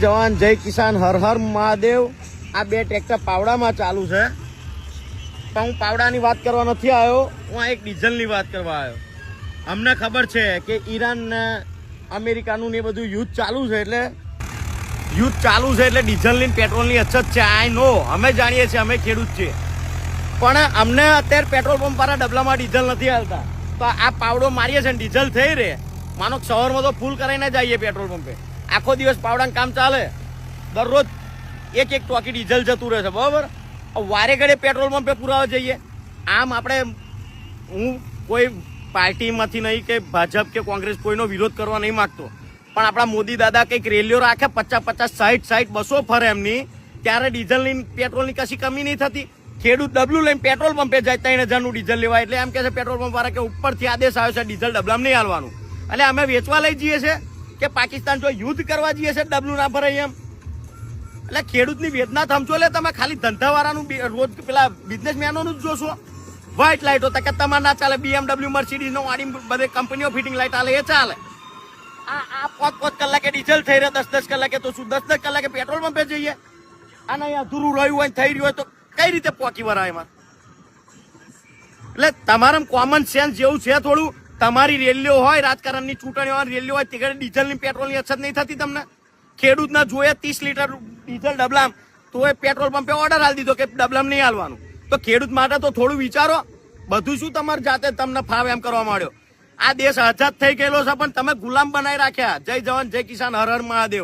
જવાન જય કિસાન હર હર મહાદેવ। આ બે ટ્રેક્ટર પાવડામાં ચાલુ છે, પણ હું પાવડાની વાત કરવા નથી આવ્યો, હું આ એક ડીઝલની વાત કરવા આવ્યો। અમને ખબર છે કે ઈરાન ને અમેરિકાનું ને બધું યુદ્ધ ચાલુ છે, એટલે ડીઝલની પેટ્રોલની અછત છે। આઈ નો, અમે જાણીએ છીએ, અમે ખેડૂત છીએ, પણ અમને અત્યારે પેટ્રોલ પંપ વાળા ડબલામાં ડીઝલ નથી હાલતા। તો આ પાવડો મારીએ છે ને ડીઝલ થઈ રહે, માનો સવારમાં તો ફૂલ કરાવીને જઈએ પેટ્રોલ પંપે, આખો દિવસ પાવડાનું કામ ચાલે, દરરોજ એક ટોકી ડીઝલ જતું રહે છે, બરાબર। વારે ઘડે પેટ્રોલ પંપે પુરાવા જઈએ। આમ આપણે, હું કોઈ પાર્ટીમાંથી નહીં કે ભાજપ કે કોંગ્રેસ કોઈનો વિરોધ કરવા નહીં માગતો, પણ આપણા મોદી દાદા કંઈક રેલીઓ રાખે 50-50, 60-60 બસો ફરે એમની, ત્યારે ડીઝલની પેટ્રોલની કશી કમી નહીં થતી। ખેડૂત ડબલું લઈને પેટ્રોલ પંપે જાય 3000નું ડીઝલ લેવાય, એટલે એમ કે છે પેટ્રોલ પંપ વાળા કે ઉપરથી આદેશ આવ્યો છે ડીઝલ ડબલામાં નહીં હાલવાનું, એટલે અમે વેચવા લઈ જઈએ છીએ કે પાકિસ્તાન જો યુદ્ધ કરવા જઈએ છે ડબલું ના ભરાય એમ। એટલે ખેડૂતની વેદના સમજો લે તમે, ખાલી ધંધાવાળાનું રોજ પેલા બિઝનેસમેનોનું જ જોશો। વ્હાઇટ લાઇટો તો કે તમારે ના ચાલે, BMW મર્સિડીઝ નો વાડી બધે કંપનીઓ ફિટિંગ લાઇટ હાલે, એ ચાલે। આ 5-5 કલાકે ડીઝલ થઈ રહ્યા, 10-10 કલાકે, તો શું 10-10 કલાકે પેટ્રોલ પંપે જઈએ? અને અહીંયા અધૂરું રહ્યું હોય, થઈ રહ્યું હોય તો કઈ રીતે પોકી વરાય એમાં? એટલે તમારે કોમન સેન્સ જેવું છે થોડું, તમારી રેલીઓ હોય, રાજકારણની ચૂંટણીઓ હોય, રેલીઓ હોય, તે ડીઝલની પેટ્રોલની અછત નહીં થતી તમને? ખેડૂતના જોઈએ 30 લીટર ડીઝલ ડબલામ, તો એ પેટ્રોલ પંપે ઓર્ડર હાલ દીધો કે ડબલામ નહીં હાલવાનું। તો ખેડૂત માટે તો થોડું વિચારો, બધું શું તમારે જાતે તમને ફાવ એમ કરવા માંડ્યો? આ દેશ આઝાદ થઈ ગયેલો છે, પણ તમે ગુલામ બનાવી રાખ્યા। જય જવાન જય કિસાન હર હર મહાદેવ।